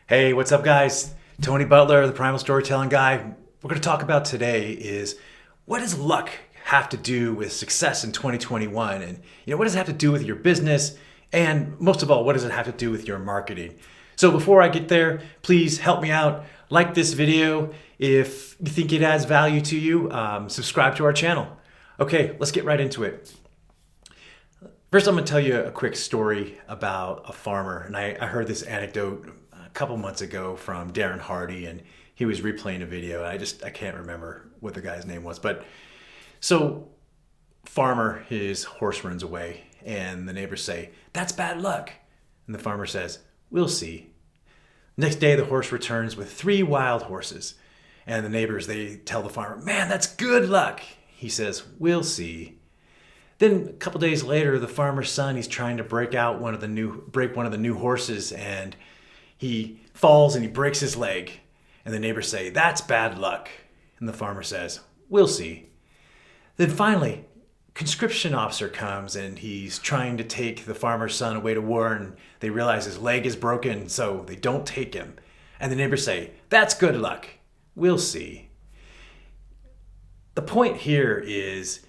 Hey, what's up, guys? Tony Butler, the Primal Storytelling guy. We're going to talk about today is what does luck have to do with success in 2021? And what does it have to do with your business? And most of all, what does it have to do with your marketing? So before I get there, please help me out. Like this video if you think it adds value to you. Subscribe to our channel. Okay, let's get right into it. First, I'm going to tell you a quick story about a farmer. And I heard this anecdote a couple months ago from Darren Hardy, and he was replaying a video. I can't remember what the guy's name was. But so farmer, his horse runs away, and the neighbors say, "That's bad luck." And the farmer says, "We'll see." Next day, the horse returns with 3 wild horses. And the neighbors, they tell the farmer, "Man, that's good luck." He says, "We'll see." Then a couple days later, the farmer's son, he's trying to break one of the new horses, and he falls and he breaks his leg. And the neighbors say, "That's bad luck." And the farmer says, "We'll see." Then finally, conscription officer comes and he's trying to take the farmer's son away to war, and they realize his leg is broken, so they don't take him. And the neighbors say, "That's good luck. We'll see." The point here is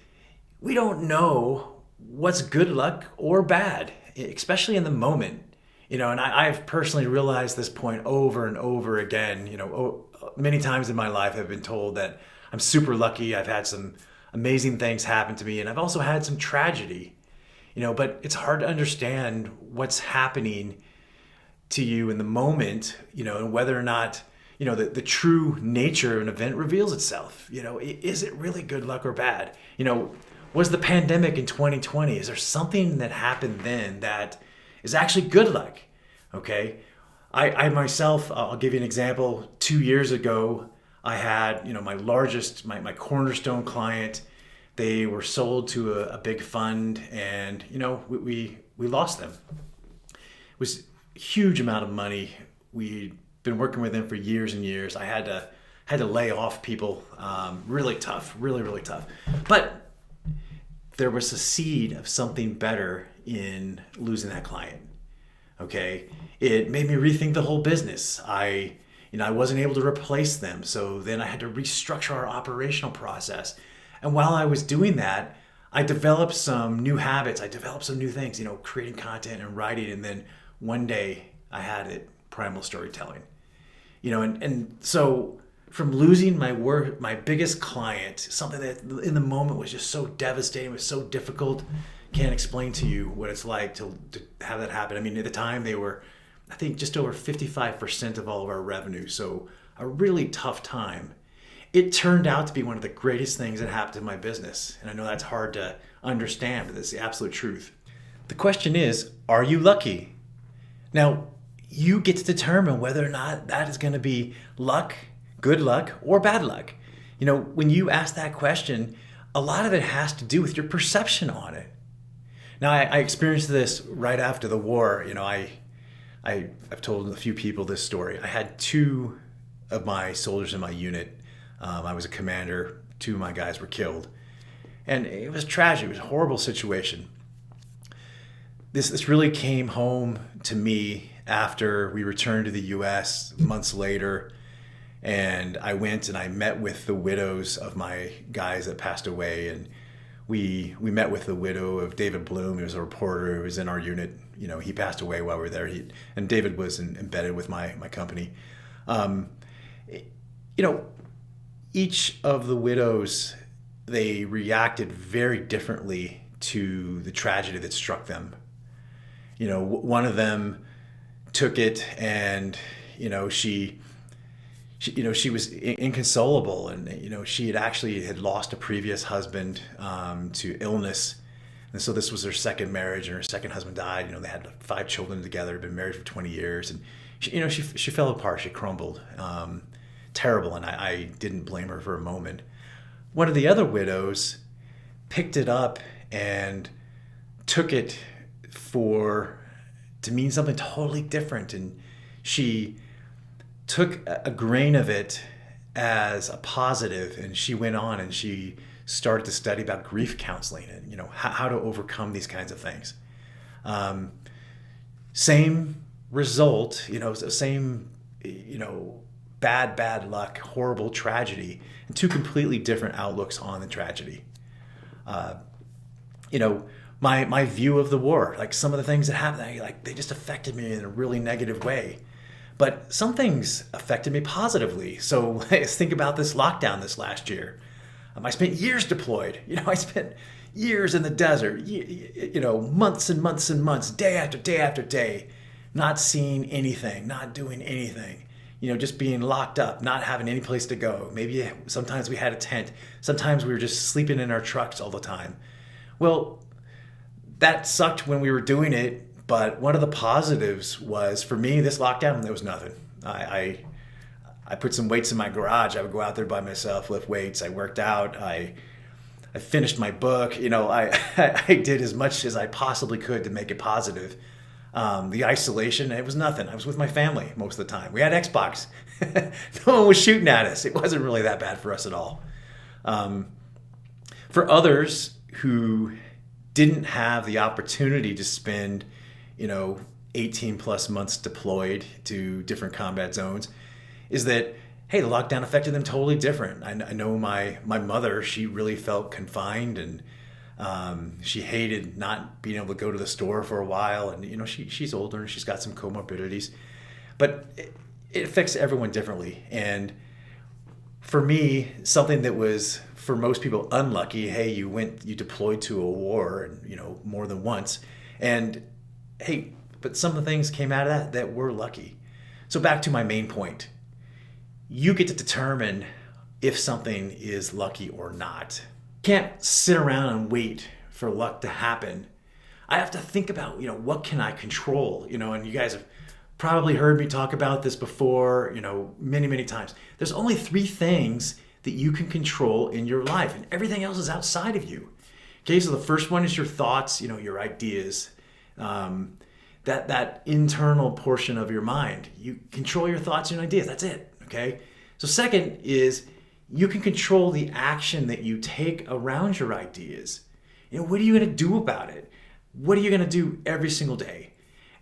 we don't know what's good luck or bad, especially in the moment. And I've personally realized this point over and over again. Many times in my life I've been told that I'm super lucky. I've had some amazing things happen to me, and I've also had some tragedy. But it's hard to understand what's happening to you in the moment, and whether or not, the true nature of an event reveals itself. Is it really good luck or bad? Was the pandemic in 2020, is there something that happened then that is actually good luck? Okay. I myself, I'll give you an example. 2 years ago, I had, my cornerstone client. They were sold to a big fund, and, we lost them. It was a huge amount of money. We'd been working with them for years and years. I had to lay off people. Really tough, really, really tough. But there was a seed of something better in losing that client. Okay. It made me rethink the whole business. I wasn't able to replace them. So then I had to restructure our operational process. And while I was doing that, I developed some new habits. I developed some new things, creating content and writing. And then one day I had it, Primal Storytelling. And so from losing my biggest client, something that in the moment was just so devastating, was so difficult. Can't explain to you what it's like to have that happen. I mean, at the time they were, I think, just over 55% of all of our revenue. So a really tough time. It turned out to be one of the greatest things that happened in my business. And I know that's hard to understand, but it's the absolute truth. The question is, are you lucky? Now, you get to determine whether or not that is going to be luck, good luck, or bad luck. When you ask that question, a lot of it has to do with your perception on it. Now, I experienced this right after the war. I've told a few people this story. I had 2 of my soldiers in my unit. I was a commander. 2 of my guys were killed. And it was tragic. It was a horrible situation. This really came home to me after we returned to the U.S. months later. And I went and I met with the widows of my guys that passed away. And we met with the widow of David Bloom. He was a reporter who was in our unit. He passed away while we were there. And David was embedded with my company. Each of the widows, they reacted very differently to the tragedy that struck them. One of them took it, and she was inconsolable, and she had lost a previous husband to illness, and so this was her second marriage, and her second husband died. They had 5 children together, had been married for 20 years, and she fell apart, she crumbled, terrible, and I didn't blame her for a moment. One of the other widows picked it up and took it to mean something totally different, and she took a grain of it as a positive, and she went on and she started to study about grief counseling and how to overcome these kinds of things. Same result, same bad luck, horrible tragedy, and two completely different outlooks on the tragedy. My view of the war, like some of the things that happened, like they just affected me in a really negative way. But some things affected me positively. So let's think about this lockdown this last year. I spent years deployed. I spent years in the desert, months and months and months, day after day after day, not seeing anything, not doing anything, just being locked up, not having any place to go. Maybe sometimes we had a tent. Sometimes we were just sleeping in our trucks all the time. Well, that sucked when we were doing it. But one of the positives was, for me, this lockdown, there was nothing. I put some weights in my garage. I would go out there by myself, lift weights. I worked out. I finished my book. I did as much as I possibly could to make it positive. The isolation, it was nothing. I was with my family most of the time. We had Xbox. No one was shooting at us. It wasn't really that bad for us at all. For others who didn't have the opportunity to spend 18 plus months deployed to different combat zones, is that, hey, the lockdown affected them totally different. I know my mother, she really felt confined, and she hated not being able to go to the store for a while. And, she's older and she's got some comorbidities, but it affects everyone differently. And for me, something that was, for most people, unlucky, hey, you deployed to a war, and, more than once. And hey, but some of the things came out of that were lucky. So back to my main point. You get to determine if something is lucky or not. You can't sit around and wait for luck to happen. I have to think about, what can I control? And you guys have probably heard me talk about this before, many, many times. There's only 3 things that you can control in your life, and everything else is outside of you. Okay, so the first one is your thoughts, your ideas. That internal portion of your mind. You control your thoughts and ideas. That's it. Okay. So second is you can control the action that you take around your ideas. What are you going to do about it? What are you going to do every single day?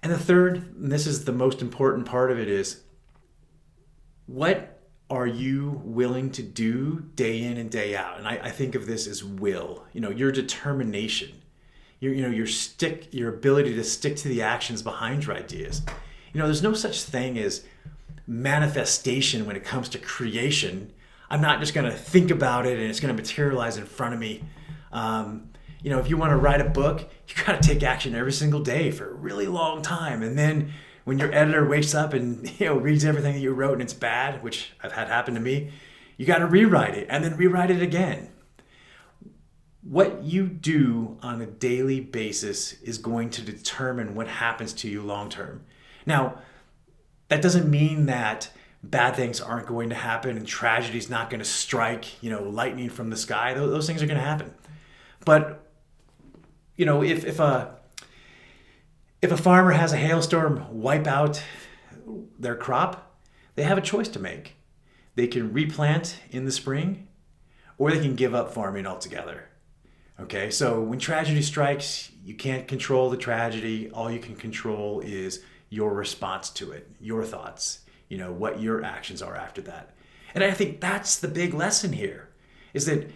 And the third, and this is the most important part of it, is what are you willing to do day in and day out? And I think of this as will, your determination. Your ability to stick to the actions behind your ideas. There's no such thing as manifestation when it comes to creation. I'm not just going to think about it and it's going to materialize in front of me. If you want to write a book, you got to take action every single day for a really long time. And then when your editor wakes up and reads everything that you wrote and it's bad, which I've had happen to me, you got to rewrite it and then rewrite it again. What you do on a daily basis is going to determine what happens to you long term. Now, that doesn't mean that bad things aren't going to happen and tragedy's not going to strike, lightning from the sky. Those things are going to happen. But, if a farmer has a hailstorm wipe out their crop, they have a choice to make. They can replant in the spring, or they can give up farming altogether. Okay, so when tragedy strikes, you can't control the tragedy. All you can control is your response to it, your thoughts, what your actions are after that. And I think that's the big lesson here, is that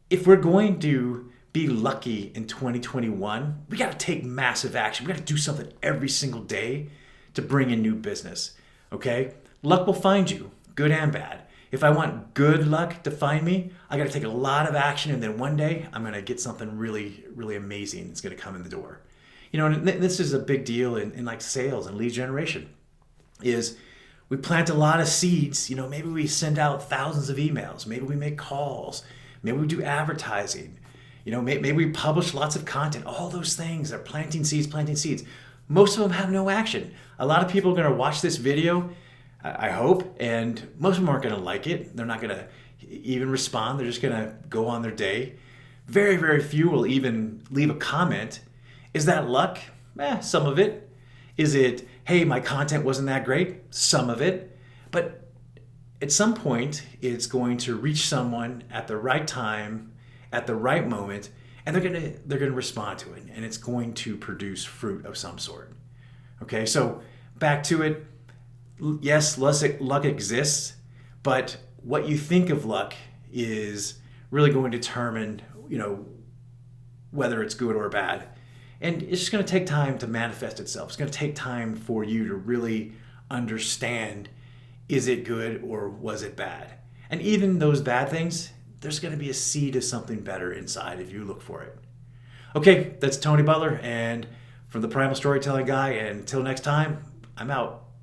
if we're going to be lucky in 2021, we got to take massive action. We got to do something every single day to bring in new business. Okay, luck will find you, good and bad. If I want good luck to find me, I got to take a lot of action, and then one day I'm going to get something really, really amazing that's going to come in the door. And this is a big deal in like sales and lead generation, is we plant a lot of seeds. Maybe we send out thousands of emails. Maybe we make calls. Maybe we do advertising. Maybe we publish lots of content. All those things are planting seeds. Most of them have no action. A lot of people are going to watch this video, I hope, and most of them aren't going to like it. They're not going to even respond. They're just going to go on their day. Very, very few will even leave a comment. Is that luck? Some of it. Is it, hey, my content wasn't that great? Some of it. But at some point, it's going to reach someone at the right time, at the right moment, and they're going to respond to it, and it's going to produce fruit of some sort. Okay, so back to it. Yes, luck exists, but what you think of luck is really going to determine, whether it's good or bad. And it's just going to take time to manifest itself. It's going to take time for you to really understand, is it good or was it bad? And even those bad things, there's going to be a seed of something better inside if you look for it. Okay, that's Tony Butler, and from the Primal Storytelling Guy, and until next time, I'm out.